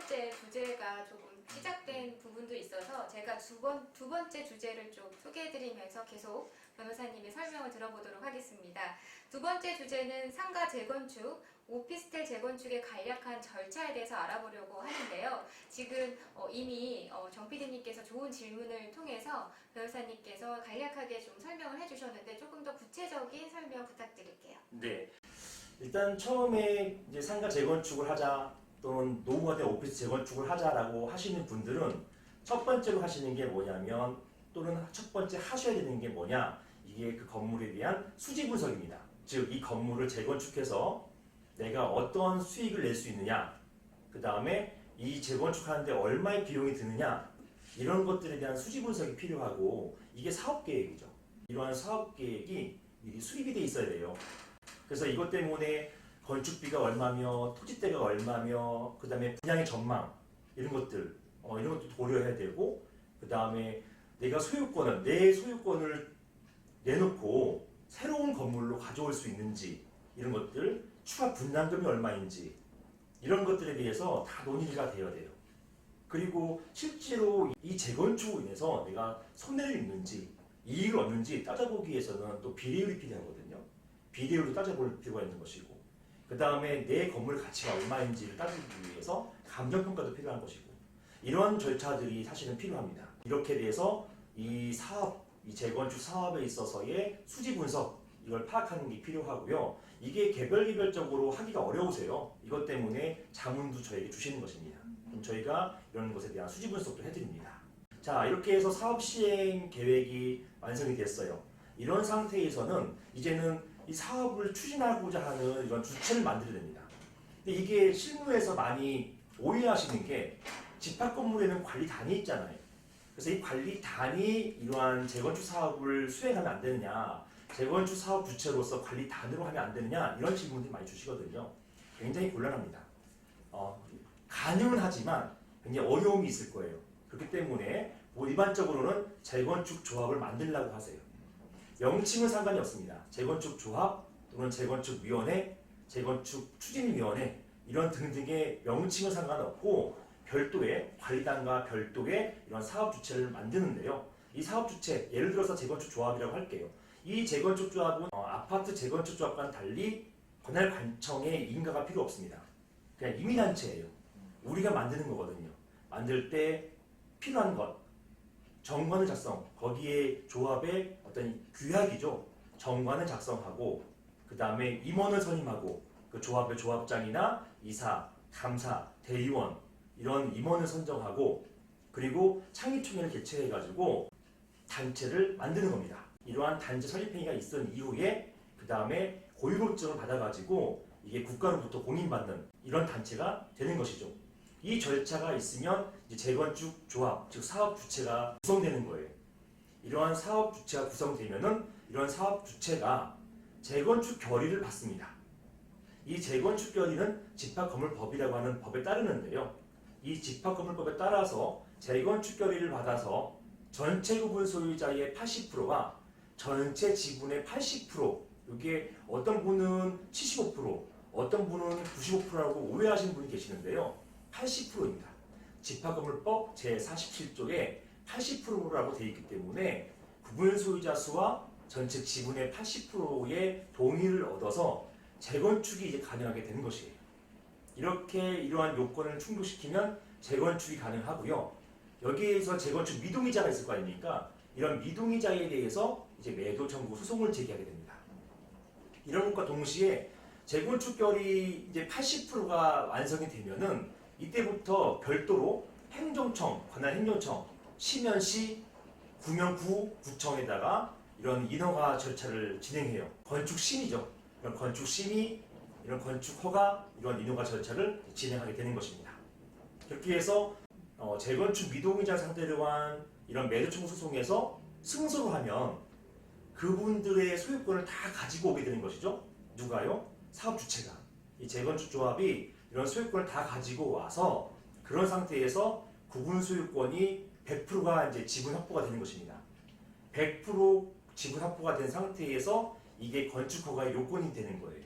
번째 주제가 조금 시작된 부분도 있어서 제가 두 번째 주제를 좀 소개해드리면서 계속 변호사님의 설명을 들어보도록 하겠습니다. 두 번째 주제는 상가 재건축, 오피스텔 재건축의 간략한 절차에 대해서 알아보려고 하는데요. 지금 이미 정 PD님께서 좋은 질문을 통해서 변호사님께서 간략하게 좀 설명을 해주셨는데 조금 더 구체적인 설명 부탁드릴게요. 네. 일단 처음에 이제 상가 재건축을 하자 또는 노후가 된 오피스 재건축을 하자라고 하시는 분들은 첫 번째로 하시는 게 뭐냐면 또는 첫 번째 하셔야 되는 게 뭐냐, 이게 그 건물에 대한 수지 분석입니다. 즉 이 건물을 재건축해서 내가 어떤 수익을 낼 수 있느냐, 그 다음에 이 재건축하는데 얼마의 비용이 드느냐, 이런 것들에 대한 수지 분석이 필요하고, 이게 사업계획이죠. 이러한 사업계획이 미리 수립이 돼 있어야 돼요. 그래서 이것 때문에 건축비가 얼마며 토지대가 얼마며 그 다음에 분양의 전망 이런 것들 이런 것도 고려해야 되고, 그 다음에 내가 내 소유권을 내놓고 새로운 건물로 가져올 수 있는지, 이런 것들, 추가 분담금이 얼마인지, 이런 것들에 대해서 다 논의가 되어야 돼요. 그리고 실제로 이 재건축으로 인해서 내가 손해를 입는지 이익을 얻는지 따져보기 위해서는 또 비례율이 필요하거든요. 비례율도 따져볼 필요가 있는 것이고, 그 다음에 내 건물 가치가 얼마인지를 따지기 위해서 감정평가도 필요한 것이고, 이런 절차들이 사실은 필요합니다. 이렇게 돼서 이 재건축 사업에 있어서의 수지 분석, 이걸 파악하는 게 필요하고요. 이게 개별적으로 하기가 어려우세요. 이것 때문에 자문도 저에게 주시는 것입니다. 그럼 저희가 이런 것에 대한 수지 분석도 해드립니다. 자, 이렇게 해서 사업 시행 계획이 완성이 됐어요. 이런 상태에서는 이제는 이 사업을 추진하고자 하는 이런 주체를 만들어야 됩니다. 근데 이게 실무에서 많이 오해하시는 게, 집합 건물에는 관리단이 있잖아요. 그래서 이 관리단이 이러한 재건축 사업을 수행하면 안 되느냐, 재건축 사업 주체로서 관리단으로 하면 안 되느냐, 이런 질문들이 많이 주시거든요. 굉장히 곤란합니다. 가능은 하지만 굉장히 어려움이 있을 거예요. 그렇기 때문에 일반적으로는 재건축 조합을 만들려고 하세요. 명칭은 상관이 없습니다. 재건축 조합 또는 재건축위원회, 재건축 추진위원회, 이런 등등의 명칭은 상관없고 별도의 관리단과 별도의 이런 사업 주체를 만드는데요. 이 사업 주체, 예를 들어서 재건축 조합이라고 할게요. 이 재건축 조합은 아파트 재건축 조합과는 달리 관할 관청에 인가가 필요 없습니다. 그냥 임의단체예요. 우리가 만드는 거거든요. 만들 때 필요한 것, 정관을 작성, 거기에 조합의 어떤 규약이죠. 정관을 작성하고, 그 다음에 임원을 선임하고, 그 조합의 조합장이나 이사, 감사, 대의원, 이런 임원을 선정하고, 그리고 창의총회를 개최해가지고 단체를 만드는 겁니다. 이러한 단체 설립행위가 있은 이후에 그 다음에 고유료증을 받아가지고 이게 국가로부터 공인받는 이런 단체가 되는 것이죠. 이 절차가 있으면 이제 재건축 조합, 즉 사업 주체가 구성되는 거예요. 이러한 사업 주체가 구성되면은 이런 사업 주체가 재건축 결의를 받습니다. 이 재건축 결의는 집합건물법이라고 하는 법에 따르는데요. 이 집합건물법에 따라서 재건축 결의를 받아서 전체 구분 소유자의 80%와 전체 지분의 80%, 이게 어떤 분은 75%, 어떤 분은 95%라고 오해하시는 분이 계시는데요. 80%입니다. 집합건물법 제47조에 80%라고 되어 있기 때문에 구분 소유자 수와 전체 지분의 80%의 동의를 얻어서 재건축이 이제 가능하게 되는 것이에요. 이렇게 이러한 요건을 충족시키면 재건축이 가능하고요. 여기에서 재건축 미동의자가 있을 거 아닙니까? 이런 미동의자에 대해서 이제 매도 청구 소송을 제기하게 됩니다. 이런 것과 동시에 재건축 결의 이제 80%가 완성이 되면은 이때부터 별도로 행정청, 관할 행정청, 시면시, 구면구, 구청에다가 이런 인허가 절차를 진행해요. 건축심의죠. 이런 건축심의, 이런 건축허가, 이런 인허가 절차를 진행하게 되는 것입니다. 그렇게 해서 재건축 미동의자 상대로 한 이런 매도청구 소송에서 승소를 하면 그분들의 소유권을 다 가지고 오게 되는 것이죠. 누가요? 사업 주체가. 이 재건축 조합이 이런 소유권을 다 가지고 와서 그런 상태에서 구분 소유권이 100%가 이제 지분 확보가 되는 것입니다. 100% 지분 확보가 된 상태에서 이게 건축허가의 요건이 되는 거예요.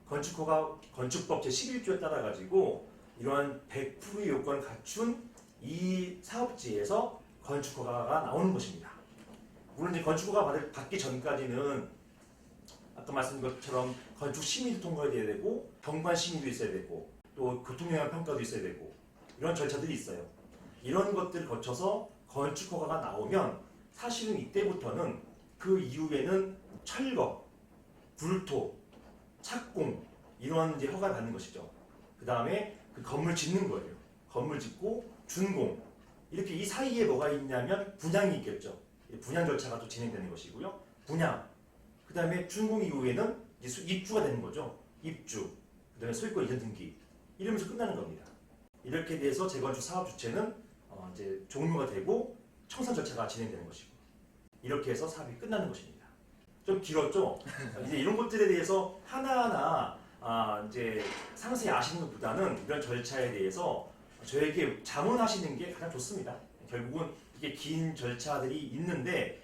건축허가 건축법 제11조에 따라 가지고 이러한 100%의 요건을 갖춘 이 사업지에서 건축허가가 나오는 것입니다. 물론 이제 건축허가 받기 전까지는 아까 말씀드린 것처럼 건축 심의도 통과해야 되고 경관 심의도 있어야 되고 또 교통영향 평가도 있어야 되고 이런 절차들이 있어요. 이런 것들을 거쳐서 건축허가가 나오면 사실은 이때부터는 그 이후에는 철거, 불토, 착공 이런 이제 허가를 받는 것이죠. 그 다음에 그 건물 짓는 거예요. 건물 짓고 준공 이렇게 이 사이에 뭐가 있냐면 분양이 있겠죠. 분양 절차가 또 진행되는 것이고요. 분양 그 다음에 준공 이후에는 이제 입주가 되는 거죠. 입주 그 다음에 소유권 이전 등기 이러면서 끝나는 겁니다. 이렇게 돼서 재건축 사업 주체는 이제 종료가 되고 청산 절차가 진행되는 것이고 이렇게 해서 사업이 끝나는 것입니다. 좀 길었죠? 이제 이런 것들에 대해서 하나하나 이제 상세히 아시는 것보다는 이런 절차에 대해서 저에게 자문하시는 게 가장 좋습니다. 결국은 이게 긴 절차들이 있는데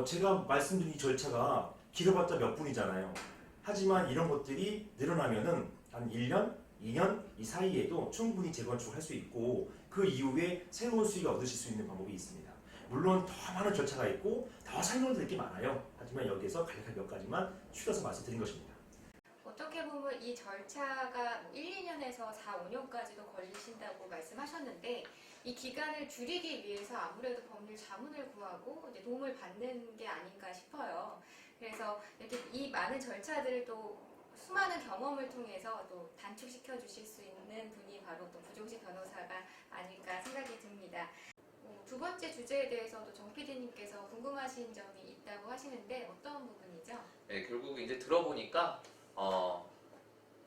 제가 말씀드린 이 절차가 길어봤자 몇 분이잖아요. 하지만 이런 것들이 늘어나면은 한 1년, 2년 이 사이에도 충분히 재건축을 할 수 있고 그 이후에 새로운 수익을 얻으실 수 있는 방법이 있습니다. 물론 더 많은 절차가 있고 더 설명드릴 게 많아요. 하지만 여기서 간략하게 몇 가지만 추려서 말씀드린 것입니다. 어떻게 보면 이 절차가 1, 2년에서 4, 5년까지도 걸리신다고 말씀하셨는데 이 기간을 줄이기 위해서 아무래도 법률 자문을 구하고 이제 도움을 받는 게 아닌가 싶어요. 그래서 이렇게 이 많은 절차들을 또 수많은 경험을 통해서 또 단축시켜 주실 수 있는 분이 바로 또 부종식 변호사가 아닐까 생각이 듭니다. 두 번째 주제에 대해서도 정 PD님께서 궁금하신 점이 있다고 하시는데 어떤 부분이죠? 네, 결국 이제 들어보니까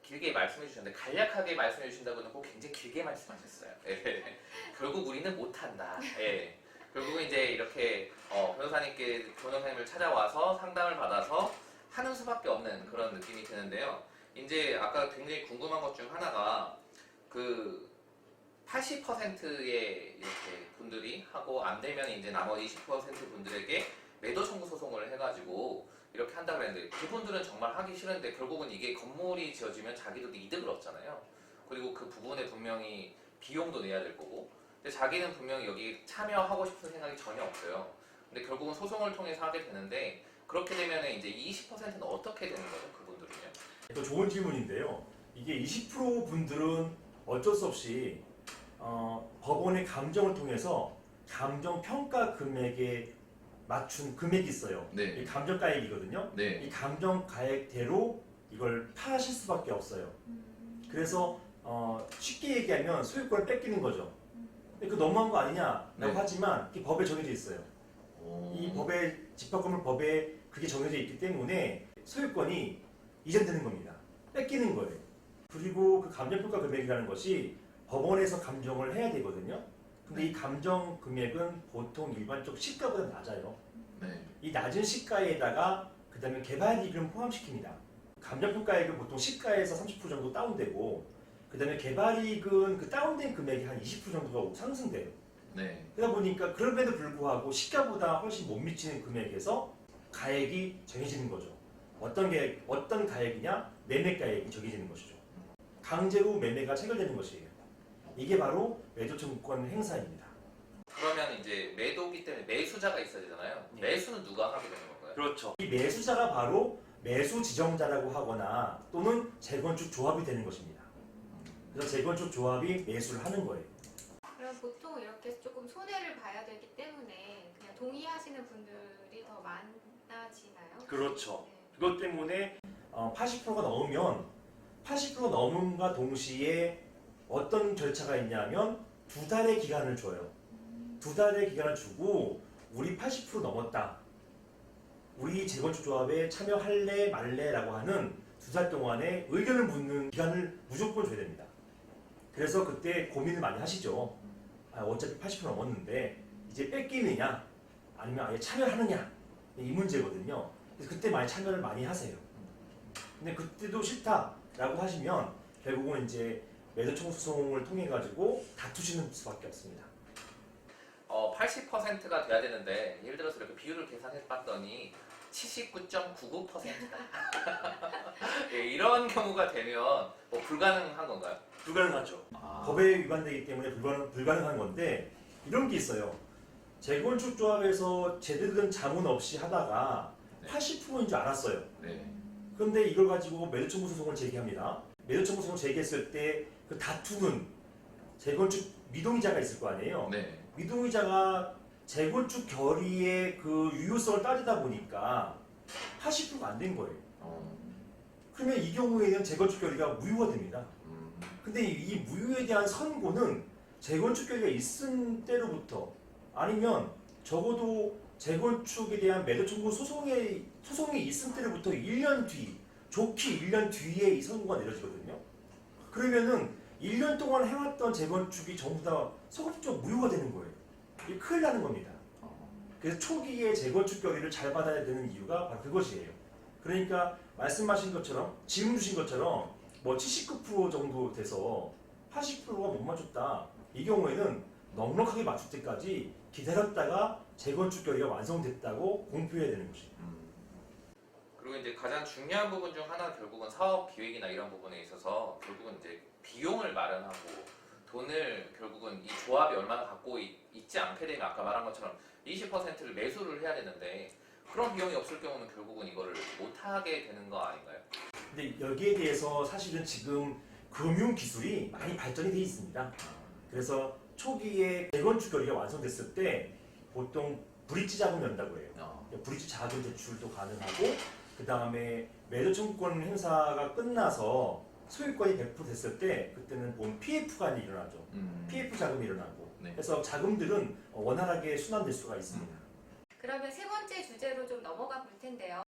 길게 말씀해 주셨는데 간략하게 말씀해 주신다고는 꼭 굉장히 길게 말씀하셨어요. 예. 결국 우리는 못한다. 예. 결국은 이제 이렇게 변호사님을 찾아와서 상담을 받아서 하는 수밖에 없는 그런 느낌이 드는데요. 이제 아까 굉장히 궁금한 것 중 하나가 그 80%의 이렇게 분들이 하고 안 되면 이제 나머지 20% 분들에게 매도 청구 소송을 해가지고 이렇게 한다고 했는데 그분들은 정말 하기 싫은데 결국은 이게 건물이 지어지면 자기도 이득을 얻잖아요. 그리고 그 부분에 분명히 비용도 내야 될 거고 근데 자기는 분명히 여기 참여하고 싶은 생각이 전혀 없어요. 근데 결국은 소송을 통해서 하게 되는데 그렇게 되면 이제 20%는 어떻게 되는 거죠? 그분들은요? 또 좋은 질문인데요. 이게 20% 분들은 어쩔 수 없이 법원의 감정을 통해서 감정 평가 금액에 맞춘 금액이 있어요. 네. 이 감정 가액이거든요. 네. 이 감정 가액대로 이걸 파실 수밖에 없어요. 그래서 쉽게 얘기하면 소유권을 뺏기는 거죠. 근데 그 너무한 거 아니냐라고 네. 하지만 이게 법에 정해져 있어요. 이 법에 집합건물 법에 그게 정해져 있기 때문에 소유권이 이전되는 겁니다. 뺏기는 거예요. 그리고 그 감정평가 금액이라는 것이 법원에서 감정을 해야 되거든요. 근데 이 감정 금액은 보통 일반적 시가보다 낮아요. 네. 이 낮은 시가에다가 그 다음에 개발이익을 포함시킵니다. 감정평가액은 보통 시가에서 30% 정도 다운되고 그 다음에 개발이익은 그 다운된 금액이 한 20% 정도가 상승돼요. 네. 그러다 보니까 그럼에도 불구하고 시가보다 훨씬 못 미치는 금액에서 가액이 정해지는 거죠. 어떤 가액이냐? 매매가액이 정해지는 것이죠. 강제로 매매가 체결되는 것이에요. 이게 바로 매도 청구권 행사입니다. 그러면 이제 매도기 때문에 매수자가 있어야 되잖아요. 네. 매수는 누가 하게 되는 건가요? 그렇죠. 이 매수자가 바로 매수 지정자라고 하거나 또는 재건축 조합이 되는 것입니다. 그래서 재건축 조합이 매수를 하는 거예요. 그럼 보통 이렇게 조금 손해를 봐야 되기 때문에 그냥 동의하시는 분들이 더 많아지나요? 그렇죠. 네. 그것 때문에 80%가 넘으면 80% 넘음과 동시에 어떤 절차가 있냐면 2달의 기간을 줘요. 2달의 기간을 주고 우리 80% 넘었다. 우리 재건축 조합에 참여할래 말래라고 하는 2달 동안에 의견을 묻는 기간을 무조건 줘야 됩니다. 그래서 그때 고민을 많이 하시죠. 어차피 80% 넘었는데 이제 뺏기느냐 아니면 아예 참여하느냐 이 문제거든요. 그래서 그때 참여를 많이 하세요. 근데 그때도 싫다라고 하시면 결국은 이제 매도 청구 소송을 통해 가지고 다투시는 수밖에 없습니다. 80%가 돼야 되는데 예를 들어서 이렇게 비율을 계산해 봤더니 79.99%다. 예, 이런 경우가 되면 뭐 불가능한 건가요? 불가능하죠. 아. 법에 위반되기 때문에 불가능한 건데 이런 게 있어요. 재건축 조합에서 제대로 된 자문 없이 하다가 네. 80%인 줄 알았어요. 네. 그런데 이걸 가지고 매도 청구 소송을 제기합니다. 매도 청구 소송을 제기했을 때 그 다투는 재건축 미동의자가 있을 거 아니에요. 네. 미동의자가 재건축 결의의 그 유효성을 따지다 보니까 80%가 안 된 거예요. 그러면 이 경우에는 재건축 결의가 무효가 됩니다. 근데 이 무효에 대한 선고는 재건축 결의가 있은 때로부터 아니면 적어도 재건축에 대한 매도 청구 소송이 있은 때로부터 1년 뒤, 좋게 1년 뒤에 이 선고가 내려지거든요. 그러면은 1년 동안 해왔던 재건축이 전부 다 소급적 무효가 되는 거예요. 이게 큰일 나는 겁니다. 그래서 초기에 재건축 결의를 잘 받아야 되는 이유가 바로 그것이에요. 그러니까 말씀하신 것처럼 질문 주신 것처럼 뭐 79% 정도 돼서 80%가 못 맞췄다. 이 경우에는 넉넉하게 맞출 때까지 기다렸다가 재건축 결의가 완성됐다고 공표해야 되는 것이에요. 그리고 이제 가장 중요한 부분 중 하나 결국은 사업 기획이나 이런 부분에 있어서 결국은 이제 비용을 마련하고 돈을 결국은 이 조합이 얼마나 갖고 있지 않게 되면 아까 말한 것처럼 20%를 매수를 해야 되는데 그런 비용이 없을 경우는 결국은 이거를 못하게 되는 거 아닌가요? 근데 여기에 대해서 사실은 지금 금융 기술이 많이 발전이 돼 있습니다. 그래서 초기에 재건축 결의가 완성됐을 때 보통 브릿지 자금을 연다고 해요. 브릿지 자금 대출도 가능하고 그 다음에 매도 청구권 행사가 끝나서 소유권이 100% 됐을 때 그때는 보면 PF가 일어나죠. PF 자금이 일어나고 네. 그래서 자금들은 원활하게 순환될 수가 있습니다. 그러면 세 번째 주제로 좀 넘어가 볼 텐데요.